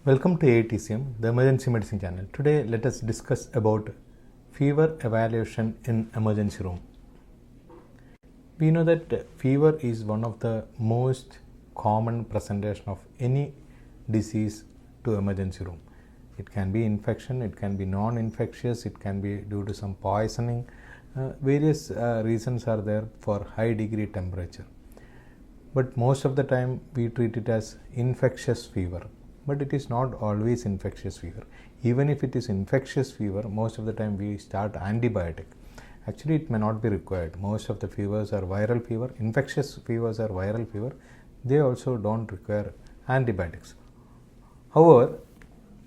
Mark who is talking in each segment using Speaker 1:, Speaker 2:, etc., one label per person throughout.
Speaker 1: Welcome to AETCM, the emergency medicine channel. Today let us discuss about fever evaluation in emergency room. We know that fever is one of the most common presentation of any disease to emergency room. It can be infection, it can be non-infectious, it can be due to some poisoning. Various reasons are there for high degree temperature. But most of the time we treat it as infectious fever. But it is not always infectious fever. Even if it is infectious fever, most of the time we start antibiotic. Actually, it may not be required. Most of the fevers are viral fever. Infectious fevers are viral fever. They also don't require antibiotics. However,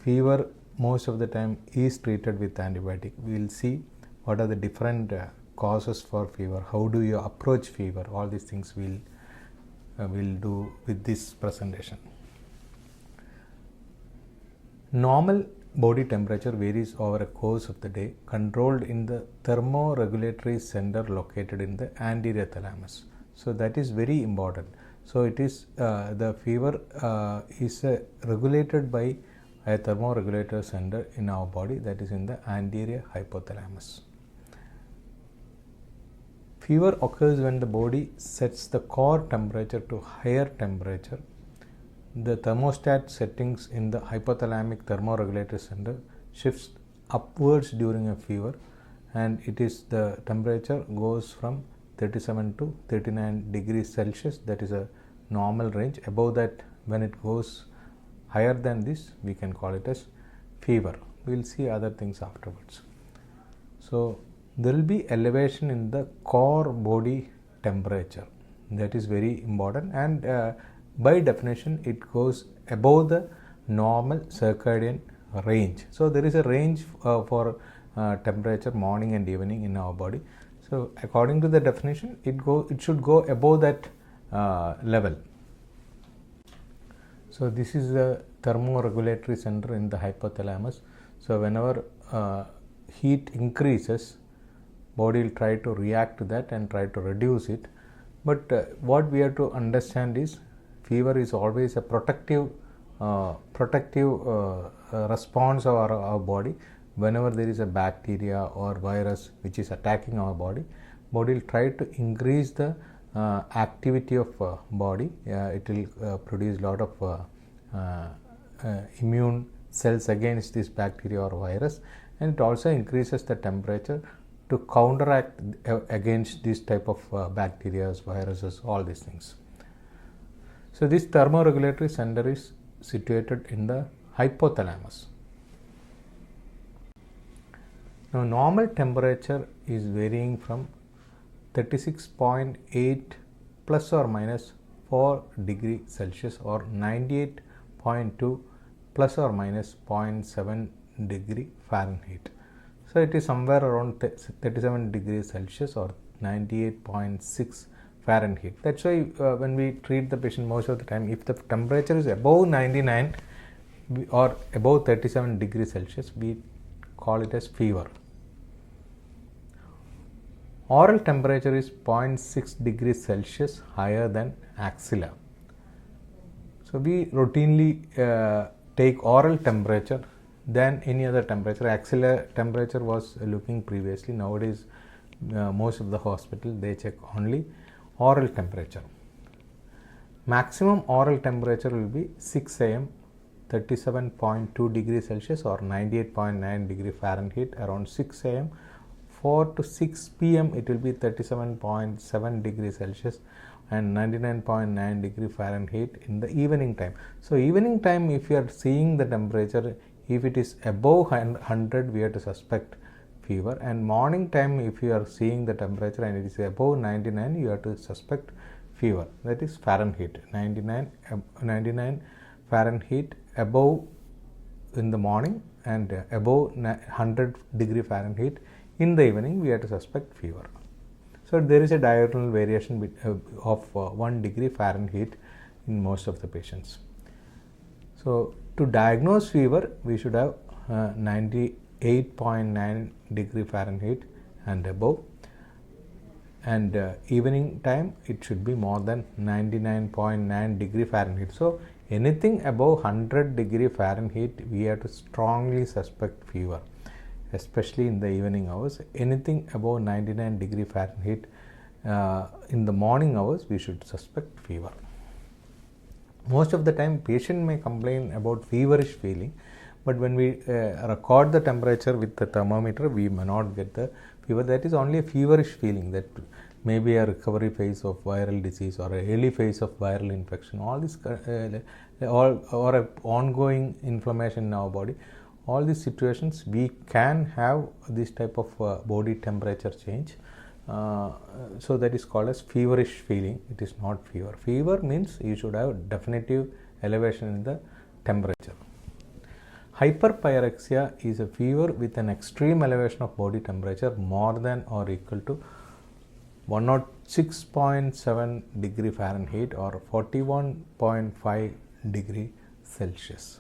Speaker 1: fever most of the time is treated with antibiotic. We will see what are the different causes for fever. How do you approach fever? All these things we'll do with this presentation. Normal body temperature varies over a course of the day, controlled in the thermoregulatory center located in the anterior thalamus. So that is very important. So it is the fever is regulated by a thermoregulator center in our body, that is in the anterior hypothalamus. Fever occurs when the body sets the core temperature to higher temperature. The thermostat settings in the hypothalamic thermoregulator center shifts upwards during a fever, and it is the temperature goes from 37 to 39 degrees Celsius. That is a normal range. Above that, when it goes higher than this, we can call it as fever. We will see other things afterwards. So there will be elevation in the core body temperature. That is very important, and by definition, it goes above the normal circadian range. So there is a range for temperature morning and evening in our body. So according to the definition, it should go above that level. So this is the thermoregulatory center in the hypothalamus. So whenever heat increases, body will try to react to that and try to reduce it. But what we have to understand is fever is always a protective response of our body. Whenever there is a bacteria or virus which is attacking our body will try to increase the activity of body. It will produce a lot of immune cells against this bacteria or virus, and it also increases the temperature to counteract against this type of bacteria, viruses, all these things. So this thermoregulatory center is situated in the hypothalamus. Now normal temperature is varying from 36.8 plus or minus 4 degree Celsius or 98.2 plus or minus 0.7 degree Fahrenheit. So it is somewhere around 37 degrees Celsius or 98.6 Fahrenheit. That's why when we treat the patient, most of the time, if the temperature is above 99 or above 37 degrees Celsius, we call it as fever. Oral temperature is 0.6 degrees Celsius higher than axilla. So we routinely take oral temperature than any other temperature. Axilla temperature was looking previously. Nowadays, most of the hospital they check only oral temperature. Maximum oral temperature will be 6 am 37.2 degrees Celsius or 98.9 degree Fahrenheit around 6 am. 4 to 6 pm it will be 37.7 degrees Celsius and 99.9 degree Fahrenheit in the evening time. So evening time, if you are seeing the temperature, if it is above 100, we have to suspect fever, and morning time, if you are seeing the temperature and it is above 99, you have to suspect fever. That is Fahrenheit. 99 Fahrenheit above in the morning and above 100 degree Fahrenheit in the evening, we have to suspect fever. So there is a diurnal variation of 1 degree Fahrenheit in most of the patients. So to diagnose fever, we should have 98.9 degree Fahrenheit and above, and evening time it should be more than 99.9 degree Fahrenheit. So Anything above 100 degree Fahrenheit, we have to strongly suspect fever, especially in the evening hours. Anything above 99 degree Fahrenheit in the morning hours, we should suspect fever. Most of the time, patient may complain about feverish feeling, but when we record the temperature with the thermometer, we may not get the fever. That is only a feverish feeling, that may be a recovery phase of viral disease or a early phase of viral infection. All this or a ongoing inflammation in our body. All these situations, we can have this type of body temperature change. So that is called as feverish feeling. It is not fever. Fever means you should have definitive elevation in the temperature. Hyperpyrexia is a fever with an extreme elevation of body temperature more than or equal to 106.7 degree Fahrenheit or 41.5 degree Celsius.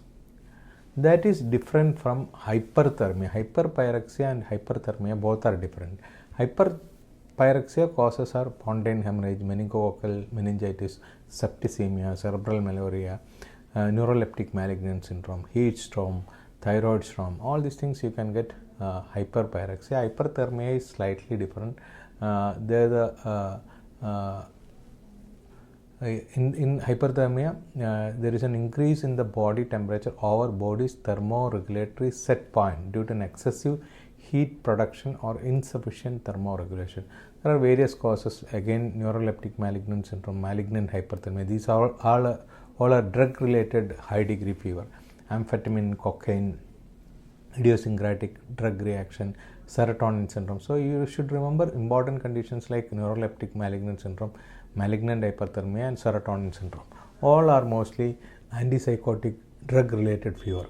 Speaker 1: That is different from hyperthermia. Hyperpyrexia and hyperthermia both are different. Hyperpyrexia causes are pontine hemorrhage, meningococcal meningitis, septicemia, cerebral malaria, neuroleptic malignant syndrome, heat storm, thyroid storm. All these things you can get hyperpyrexia. Hyperthermia is slightly different. In hyperthermia, there is an increase in the body temperature over body's thermoregulatory set point due to an excessive heat production or insufficient thermoregulation. There are various causes, again neuroleptic malignant syndrome, malignant hyperthermia. These are all are drug related high degree fever, amphetamine, cocaine, idiosyncratic drug reaction, serotonin syndrome. So you should remember important conditions like neuroleptic malignant syndrome, malignant hyperthermia and serotonin syndrome. All are mostly antipsychotic drug related fever.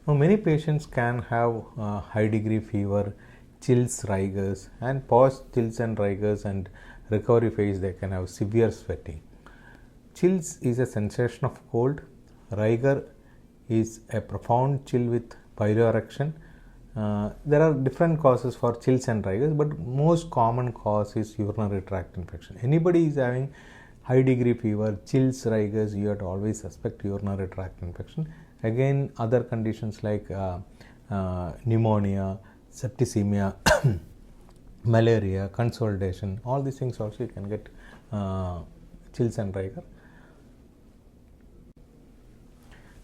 Speaker 1: Now many patients can have high degree fever, chills, rigors, and post chills and rigors and recovery phase they can have severe sweating. Chills is a sensation of cold. Rigor is a profound chill with pyrexia. There are different causes for chills and rigors, but most common cause is urinary tract infection. Anybody is having high degree fever, chills, rigors, you have to always suspect urinary tract infection. Again, other conditions like pneumonia, septicemia, malaria, consolidation, all these things also you can get chills and rigor.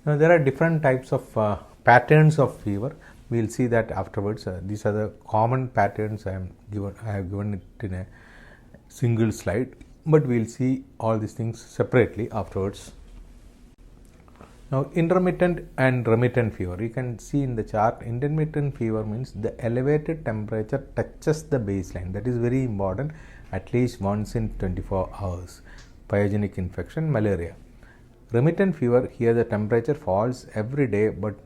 Speaker 1: Now there are different types of patterns of fever. We will see that afterwards. These are the common patterns I have given it in a single slide, but we will see all these things separately afterwards. Now intermittent and remittent fever. You can see in the chart, intermittent fever means the elevated temperature touches the baseline. That is very important, at least once in 24 hours. Pyogenic infection, malaria. Remittent fever, here the temperature falls every day but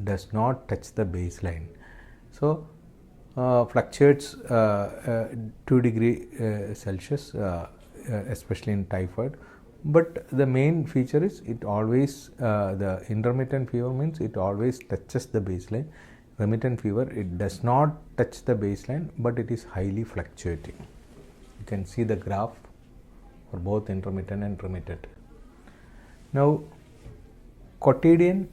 Speaker 1: does not touch the baseline. So fluctuates 2 degree Celsius, especially in typhoid. But the main feature is it always, the intermittent fever means it always touches the baseline. Remittent fever, it does not touch the baseline, but it is highly fluctuating. You can see the graph for both intermittent and remittent. Now, quotidian,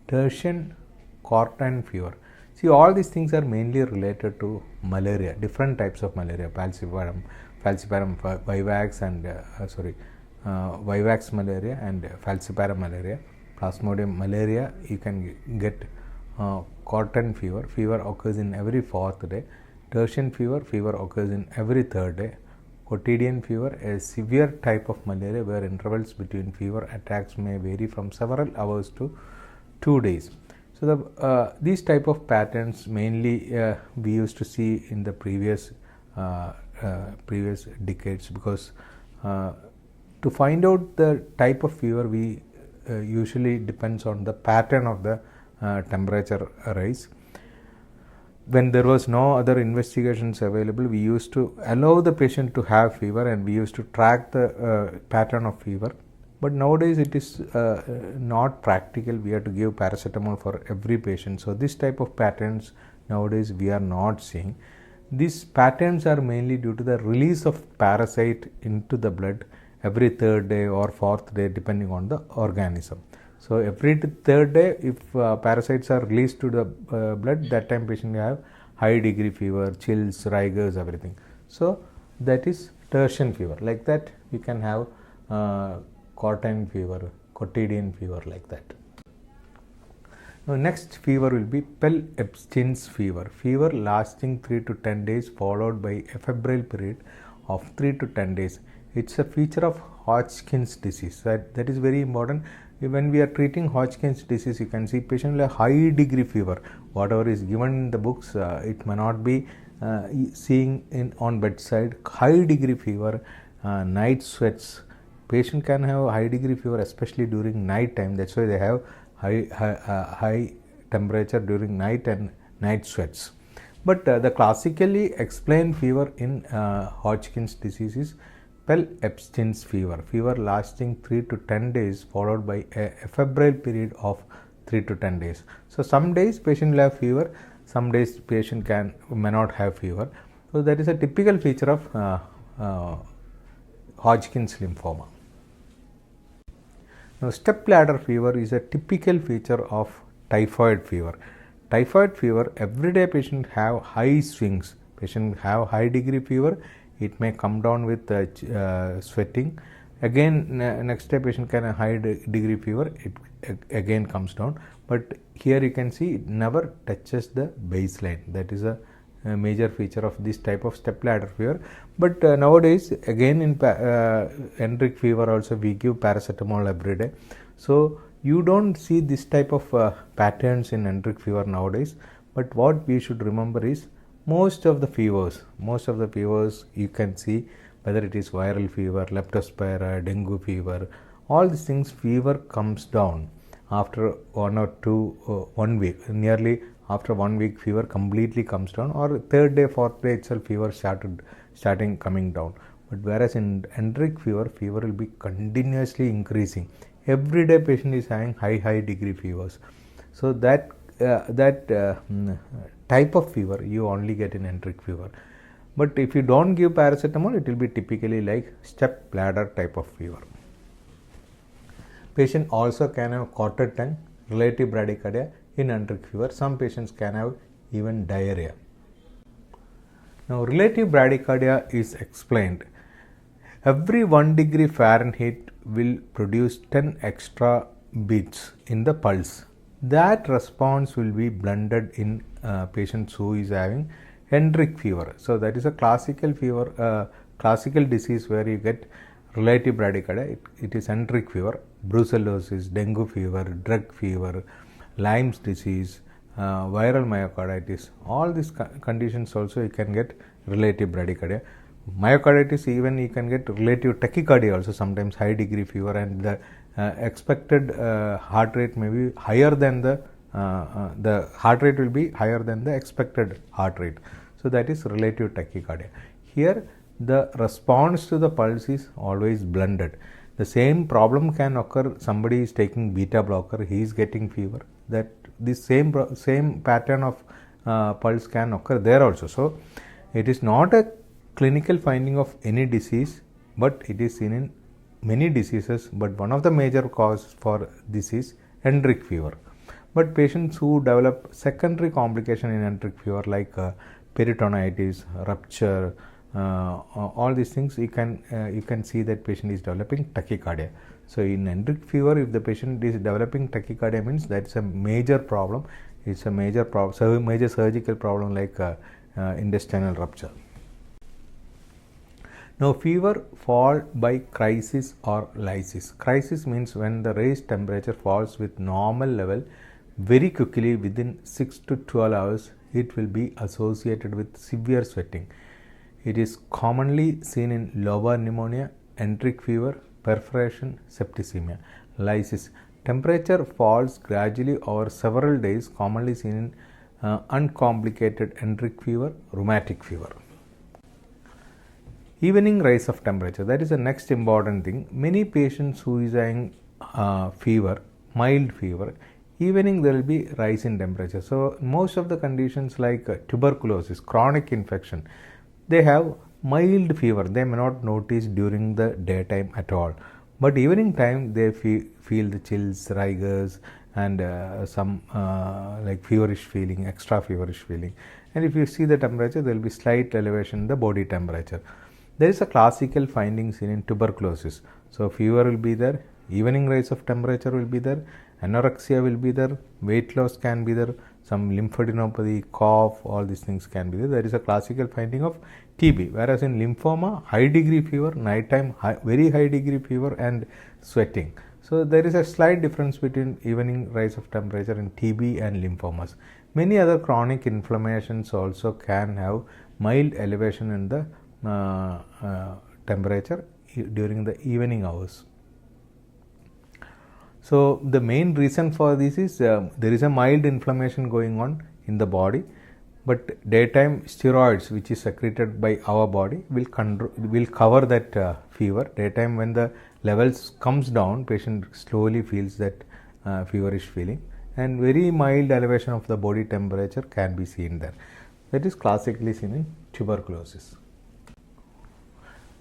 Speaker 1: tertian, Quartan fever. See, all these things are mainly related to malaria, different types of malaria, falciparum vivax and vivax malaria and falciparum malaria, plasmodium malaria. You can get Quartan fever. Fever occurs in every 4th day. Tertian fever occurs in every 3rd day. Quotidian fever, a severe type of malaria where intervals between fever attacks may vary from several hours to 2 days. So these type of patterns mainly we used to see in the previous decades, because to find out the type of fever we usually depends on the pattern of the temperature rise. When there was no other investigations available, we used to allow the patient to have fever and we used to track the pattern of fever. But nowadays it is not practical. We have to give paracetamol for every patient. So this type of patterns nowadays we are not seeing. These patterns are mainly due to the release of parasite into the blood every third day or fourth day depending on the organism. So every third day, if parasites are released to the blood, that time patient will have high degree fever, chills, rigors, everything. So that is tertian fever. Like that we can have Quartan fever, Quotidian fever, like that. Now next fever will be Pel-Epstein's fever. Fever lasting 3 to 10 days followed by a febrile period of 3 to 10 days. It's a feature of Hodgkin's disease. That is very important. When we are treating Hodgkin's disease, you can see patient will have high degree fever. Whatever is given in the books, it may not be seeing on bedside. High degree fever, night sweats. Patient can have high degree fever, especially during night time. That's why they have high temperature during night and night sweats. But the classically explained fever in Hodgkin's disease is Pel-Epstein's fever. Fever lasting 3 to 10 days followed by a febrile period of 3 to 10 days. So some days patient will have fever, some days patient may not have fever. So that is a typical feature of Hodgkin's lymphoma. Now stepladder fever is a typical feature of typhoid fever. Typhoid fever, everyday patient have high swings. Patient have high degree fever. It may come down with sweating. Again, next day patient can have high degree fever. It again comes down. But here you can see it never touches the baseline. That is a major feature of this type of stepladder fever. But nowadays, again in endemic fever also we give paracetamol every day. So you don't see this type of patterns in endemic fever nowadays. But what we should remember is most of the fevers you can see, whether it is viral fever, leptospira, dengue fever, all these things, fever comes down after 1 or 2 1 week. Nearly after 1 week fever completely comes down, or third day, fourth day itself fever starting coming down. But whereas in endemic fever will be continuously increasing. Every day patient is having high degree fevers. So that type of fever you only get in endemic fever. But if you don't give paracetamol, it will be typically like step bladder type of fever. Patient also can have clotted tongue, relative bradycardia in endemic fever. Some patients can have even diarrhea. Now relative bradycardia is explained. Every 1 degree Fahrenheit will produce 10 extra beats in the pulse. That response will be blended in patients who is having endemic fever. So that is a classical fever, classical disease where you get relative bradycardia. It is endemic fever, brucellosis, dengue fever, drug fever, Lyme's disease, viral myocarditis. All these conditions also you can get relative bradycardia. Myocarditis, even you can get relative tachycardia also, sometimes high degree fever, and the expected heart rate may be higher than the heart rate will be higher than the expected heart rate. So that is relative tachycardia. Here the response to the pulse is always blended. The same problem can occur, somebody is taking beta blocker, he is getting fever, that this same pattern of pulse can occur there also. So it is not a clinical finding of any disease, but it is seen in many diseases. But one of the major causes for this is endemic fever. But patients who develop secondary complication in endemic fever like peritonitis, rupture, all these things, you can see that patient is developing tachycardia. So in endemic fever, if the patient is developing tachycardia, means that's a major problem. It's a major major surgical problem like intestinal rupture. Now fever fall by crisis or lysis. Crisis means when the raised temperature falls with normal level very quickly within 6 to 12 hours, it will be associated with severe sweating. It is commonly seen in lobar pneumonia, endemic fever, perforation, septicemia. Lysis. Temperature falls gradually over several days, commonly seen in uncomplicated endemic fever, rheumatic fever. Evening rise of temperature, that is the next important thing. Many patients who is having fever, mild fever, evening there will be rise in temperature. So most of the conditions like tuberculosis, chronic infection, they have mild fever. They may not notice during the daytime at all, but evening time they feel the chills, rigors, and some like feverish feeling, extra feverish feeling. And if you see the temperature, there will be slight elevation in the body temperature. There is a classical finding seen in tuberculosis. So fever will be there, evening rise of temperature will be there, anorexia will be there, weight loss can be there, some lymphadenopathy, cough, all these things can be there. There is a classical finding of TB, whereas in lymphoma, high degree fever, nighttime, very high degree fever and sweating. So there is a slight difference between evening rise of temperature in TB and lymphomas. Many other chronic inflammations also can have mild elevation in the temperature during the evening hours. So the main reason for this is there is a mild inflammation going on in the body, but daytime steroids which is secreted by our body will cover that fever. Daytime when the levels comes down, patient slowly feels that feverish feeling, and very mild elevation of the body temperature can be seen there. That is classically seen in tuberculosis.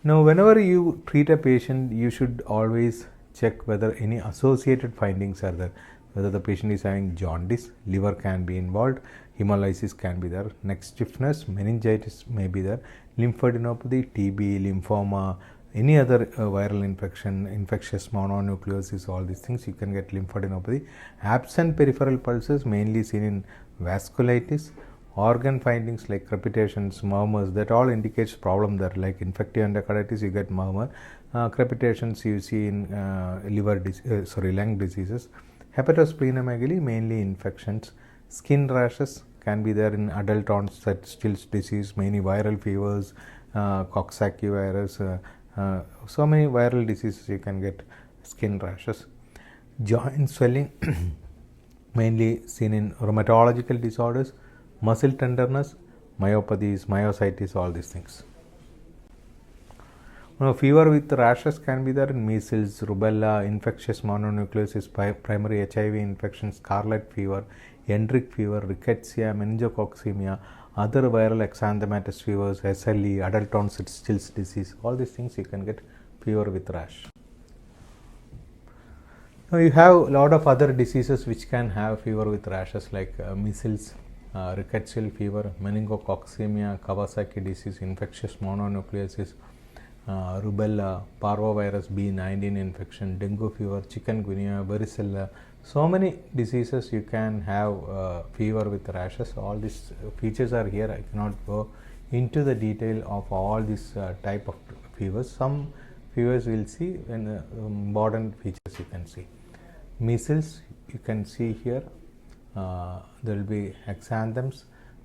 Speaker 1: Now, whenever you treat a patient, you should always check whether any associated findings are there. Whether the patient is having jaundice, liver can be involved, hemolysis can be there, neck stiffness, meningitis may be there, lymphadenopathy, TB, lymphoma, any other viral infection, infectious mononucleosis, all these things you can get lymphadenopathy. Absent peripheral pulses mainly seen in vasculitis. Organ findings like crepitations, murmurs, that all indicates problem there. Like infective endocarditis, you get murmur. Crepitations you see in lung diseases. Hepatosplenomegaly, mainly infections. Skin rashes can be there in adult onset Still's disease, many viral fevers, Coxsackie virus. So many viral diseases you can get skin rashes. Joint swelling, mainly seen in rheumatological disorders. Muscle tenderness, myopathies, myositis, all these things. Now, fever with rashes can be there in measles, rubella, infectious mononucleosis, primary HIV infection, scarlet fever, Hendrick fever, rickettsia, meningococcemia, other viral exanthematous fevers, SLE, adult onset Still's disease, all these things you can get fever with rash. Now, you have a lot of other diseases which can have fever with rashes like measles, rickettsial fever, meningococcemia, Kawasaki disease, infectious mononucleosis, rubella, parvovirus B19 infection, dengue fever, chikungunya, varicella. So many diseases you can have fever with rashes. All these features are here. I cannot go into the detail of all these type of fevers. Some fevers we will see in modern features you can see. Measles, you can see here. There will be exanthems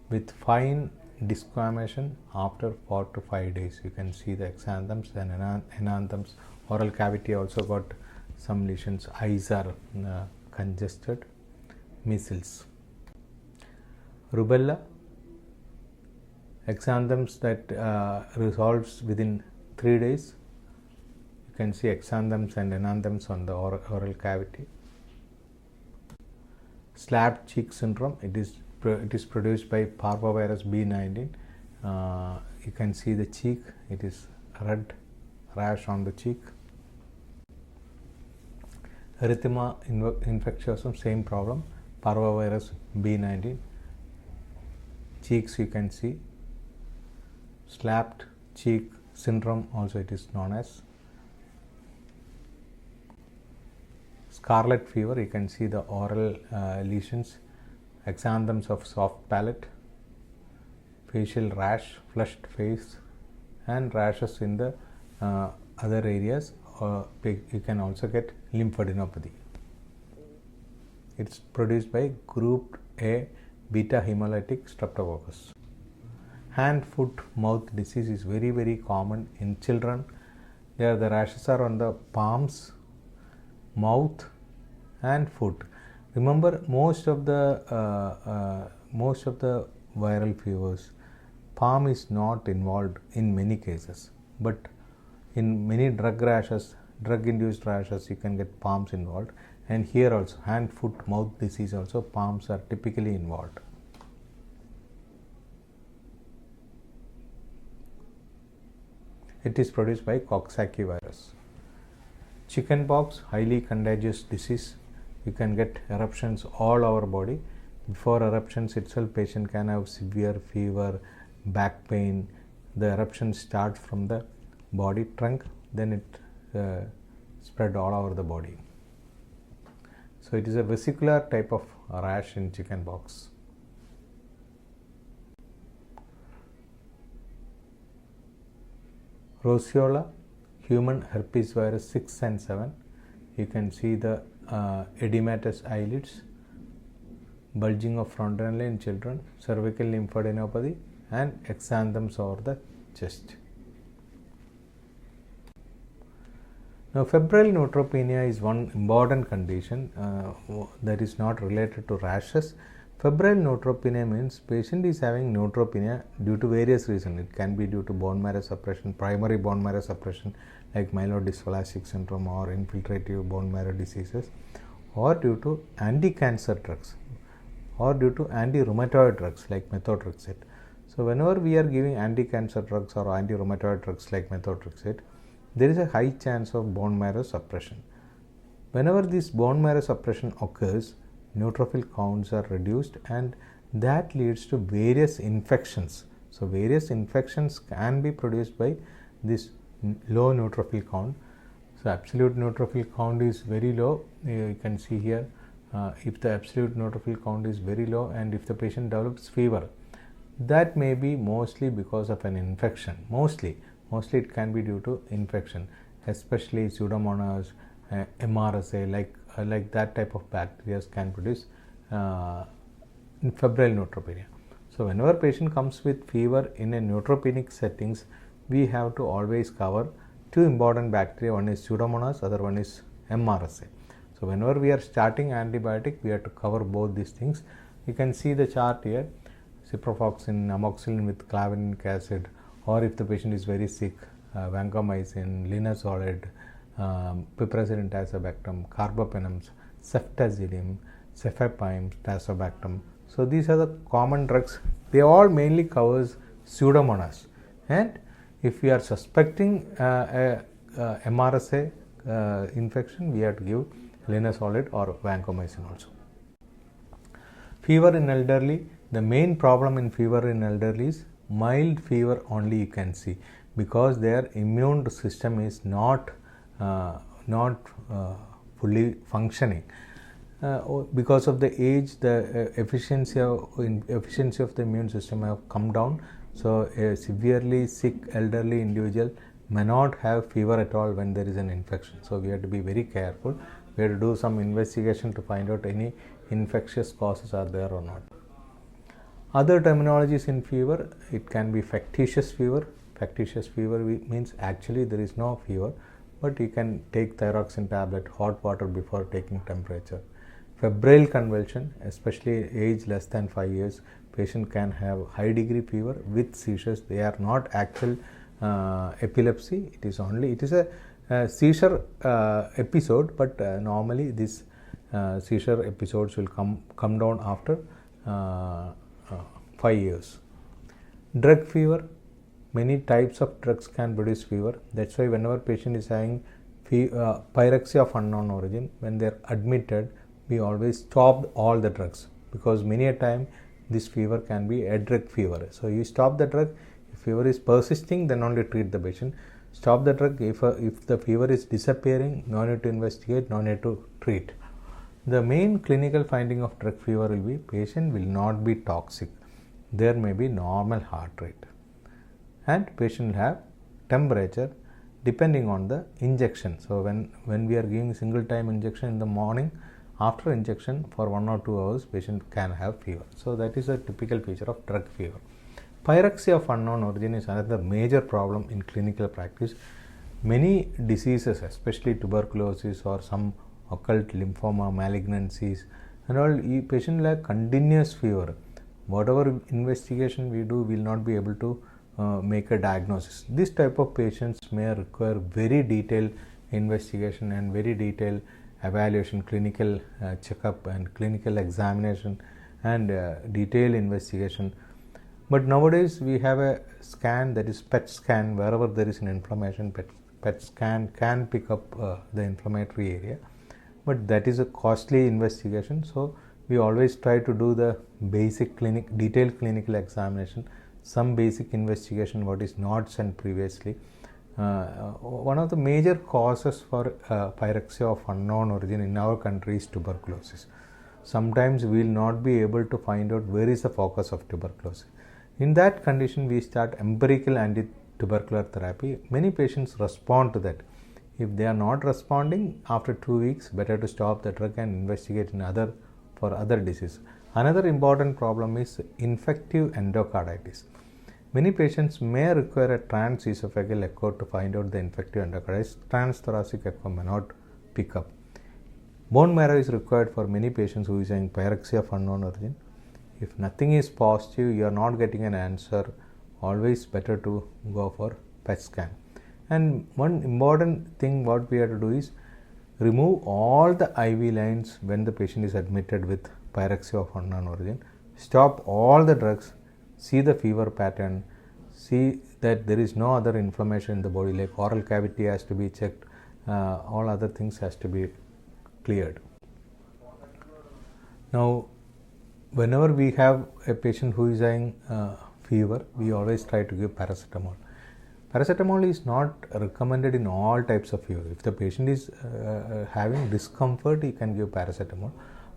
Speaker 1: with fine desquamation after 4 to 5 days. You can see the exanthems and enanthems. Oral cavity also got some lesions. Eyes are congested. Measles. Rubella, exanthems that resolves within 3 days. You can see exanthems and enanthems on the oral cavity. Slapped cheek syndrome, it is produced by parvovirus B19. You can see the cheek, it is red rash on the cheek. Erythema infectiosum, same problem, parvovirus B19. Cheeks you can see. Slapped cheek syndrome also it is known as. Scarlet fever, you can see the oral lesions, exanthems of soft palate, facial rash, flushed face, and rashes in the other areas. You can also get lymphadenopathy. It's produced by group A beta hemolytic streptococcus. Hand, foot, mouth disease is very, very common in children. There the rashes are on the palms, mouth, and foot. Remember, most of the viral fevers, palm is not involved in many cases, but in many drug-induced rashes, you can get palms involved, and here also hand, foot, mouth disease also palms are typically involved. It is produced by Coxsackie virus. Chickenpox, highly contagious disease. You can get eruptions all over body. Before eruptions itself, patient can have severe fever, back pain. The eruption starts from the body trunk, then it spread all over the body. So it is a vesicular type of rash in chickenpox. Roseola, human herpes virus 6 and 7. You can see the edematous eyelids, bulging of frontal eye in children, cervical lymphadenopathy, and exanthems over the chest. Now, febrile neutropenia is one important condition that is not related to rashes. Febrile neutropenia means patient is having neutropenia due to various reasons. It can be due to bone marrow suppression, primary bone marrow suppression like myelodysplastic syndrome or infiltrative bone marrow diseases, or due to anti-cancer drugs, or due to anti-rheumatoid drugs like methotrexate. So, whenever we are giving anti-cancer drugs or anti-rheumatoid drugs like methotrexate, there is a high chance of bone marrow suppression. Whenever this bone marrow suppression occurs, neutrophil counts are reduced, and that leads to various infections. So, various infections can be produced by this low neutrophil count. So, absolute neutrophil count is very low. You can see here, if the absolute neutrophil count is very low and if the patient develops fever, that may be mostly because of an infection. Mostly it can be due to infection, especially Pseudomonas, MRSA, like that type of bacteria can produce febrile neutropenia. So, whenever patient comes with fever in a neutropenic settings, we have to always cover two important bacteria. One is Pseudomonas, other one is MRSA. So, whenever we are starting antibiotic, we have to cover both these things. You can see the chart here: ciprofloxacin, amoxicillin with clavulanic acid, or if the patient is very sick, vancomycin, linezolid, piperacillin tazobactam, carbapenems, ceftazidime, cefepime, tazobactam. So, these are the common drugs. They all mainly covers Pseudomonas, and if we are suspecting MRSA infection, we have to give linezolid or vancomycin also. Fever in elderly. The main problem in fever in elderly is mild fever only you can see, because their immune system is not fully functioning. Because of the age, the efficiency of the immune system have come down. So, a severely sick elderly individual may not have fever at all when there is an infection. So, we have to be very careful. We have to do some investigation to find out any infectious causes are there or not. Other terminologies in fever, it can be factitious fever. Factitious fever means actually there is no fever, but you can take thyroxine tablet, hot water before taking temperature. Febrile convulsion, especially age less than 5 years, patient can have high degree fever with seizures. They are not actual epilepsy. It is a seizure episode, but normally this seizure episodes will come down after 5 years. Drug fever, many types of drugs can produce fever. That's why whenever patient is having pyrexia of unknown origin, when they are admitted, we always stop all the drugs, because many a time this fever can be a drug fever. So, you stop the drug. If fever is persisting, then only treat the patient. Stop the drug. If the fever is disappearing, no need to investigate, no need to treat. The main clinical finding of drug fever will be patient will not be toxic. There may be normal heart rate, and patient will have temperature depending on the injection. So, when we are giving single time injection in the morning, after injection for 1 or 2 hours, patient can have fever. So, that is a typical feature of drug fever. Pyrexia of unknown origin is another major problem in clinical practice. Many diseases, especially tuberculosis or some occult lymphoma malignancies and all, patient will have continuous fever. Whatever investigation we do, we will not be able to make a diagnosis. This type of patients may require very detailed investigation and very detailed evaluation, clinical checkup and clinical examination and detailed investigation. But nowadays we have a scan, that is PET scan. Wherever there is an inflammation, PET scan can pick up the inflammatory area, but that is a costly investigation. So we always try to do the basic detailed clinical examination, some basic investigation what is not seen previously. One of the major causes for pyrexia of unknown origin in our country is tuberculosis. Sometimes we will not be able to find out where is the focus of tuberculosis. In that condition, we start empirical anti-tubercular therapy. Many patients respond to that. If they are not responding, after 2 weeks, better to stop the drug and investigate for other disease. Another important problem is infective endocarditis. Many patients may require a transesophageal echo to find out the infective endocarditis. Transthoracic echo may not pick up. Bone marrow is required for many patients who is having pyrexia of unknown origin. If nothing is positive, you are not getting an answer, always better to go for PET scan. And one important thing what we have to do is remove all the IV lines when the patient is admitted with pyrexia of unknown origin. Stop all the drugs, see the fever pattern, see that there is no other inflammation in the body, like oral cavity has to be checked, all other things has to be cleared. Now, whenever we have a patient who is having fever, we always try to give paracetamol. Paracetamol is not recommended in all types of fever. If the patient is having discomfort, you can give paracetamol.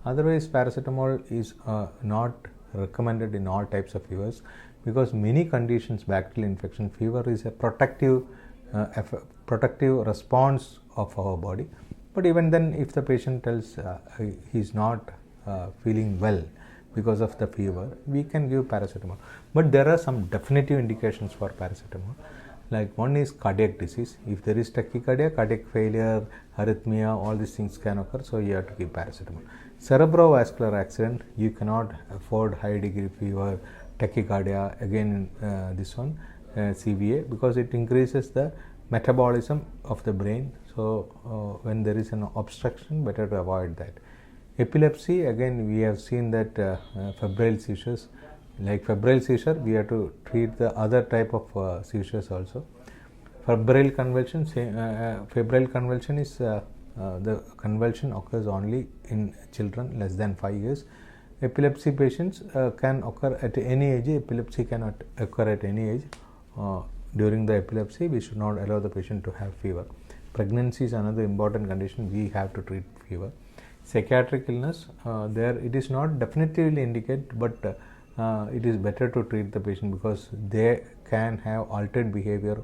Speaker 1: Otherwise, paracetamol is not recommended in all types of fevers, because many conditions, bacterial infection, fever is a protective response of our body. But even then, if the patient tells he is not feeling well because of the fever, we can give paracetamol. But there are some definitive indications for paracetamol. Like one is cardiac disease. If there is tachycardia, cardiac failure, arrhythmia, all these things can occur, so you have to give paracetamol. Cerebrovascular accident, you cannot afford high degree fever, tachycardia, again this one, CVA, because it increases the metabolism of the brain. So when there is an obstruction, better to avoid that. Epilepsy, again we have seen that febrile seizures, like febrile seizure, we have to treat the other type of seizures also. Febrile convulsion, febrile convulsion is the convulsion occurs only in children less than 5 years. Epilepsy patients can occur at any age. Epilepsy cannot occur at any age. During the epilepsy, we should not allow the patient to have fever. Pregnancy is another important condition. We have to treat fever. Psychiatric illness, there it is not definitively indicated, but it is better to treat the patient because they can have altered behavior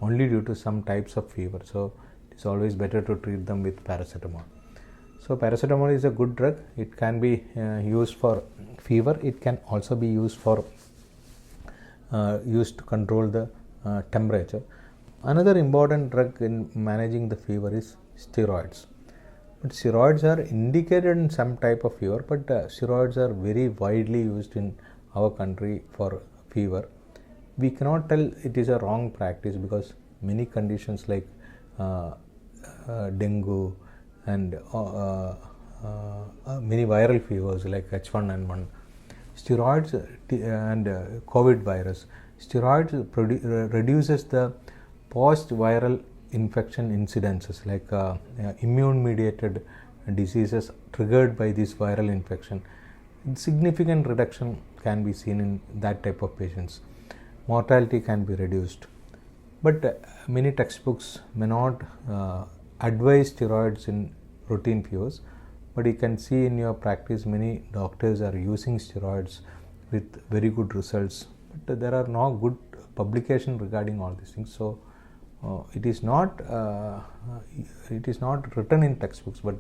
Speaker 1: only due to some types of fever. So it's always better to treat them with paracetamol. So paracetamol is a good drug. It can be used for fever. It can also be used for used to control the temperature. Another important drug in managing the fever is steroids. But steroids are indicated in some type of fever, but steroids are very widely used in our country for fever. We cannot tell it is a wrong practice because many conditions like dengue and many viral fevers like H1N1, steroids and COVID virus, steroids reduces the post-viral infection incidences like immune mediated diseases triggered by this viral infection. Significant reduction can be seen in that type of patients. Mortality can be reduced. But many textbooks may not advise steroids in routine fevers, but you can see in your practice many doctors are using steroids with very good results, but there are no good publication regarding all these things. So it is not written in textbooks, but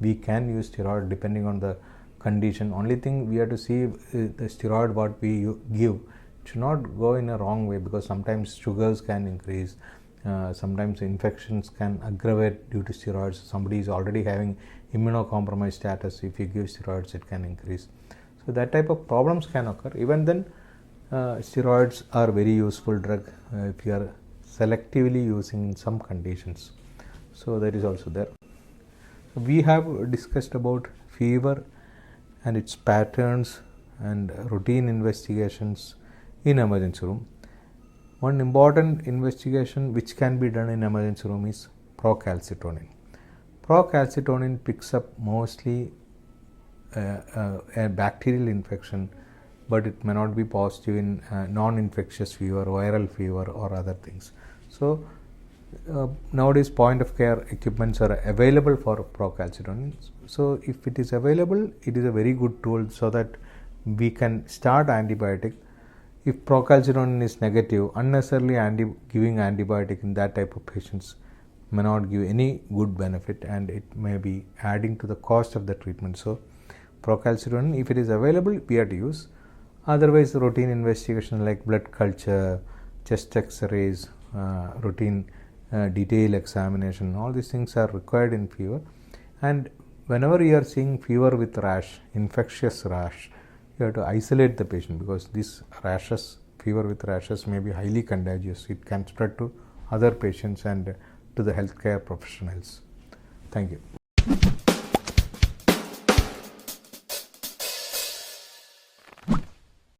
Speaker 1: we can use steroid depending on the condition. Only thing we have to see the steroid what we give should not go in a wrong way, because sometimes sugars can increase, sometimes infections can aggravate due to steroids. Somebody is already having immunocompromised status, if you give steroids it can increase. So that type of problems can occur. Even then steroids are very useful drug if you are selectively using in some conditions. So that is also there. So we have discussed about fever and its patterns and routine investigations in emergency room. One important investigation which can be done in emergency room is procalcitonin. Procalcitonin picks up mostly a bacterial infection, but it may not be positive in non-infectious fever, viral fever or other things. So nowadays point of care equipments are available for procalcitonin. So if it is available, it is a very good tool so that we can start antibiotic. If procalcitonin is negative, unnecessarily giving antibiotic in that type of patients may not give any good benefit, and it may be adding to the cost of the treatment. So procalcitonin, if it is available, we have to use. Otherwise, routine investigation like blood culture, chest x-rays, routine detailed examination, all these things are required in fever. And whenever you are seeing fever with rash, infectious rash, you have to isolate the patient, because these rashes, fever with rashes, may be highly contagious. It can spread to other patients and to the healthcare professionals. Thank you.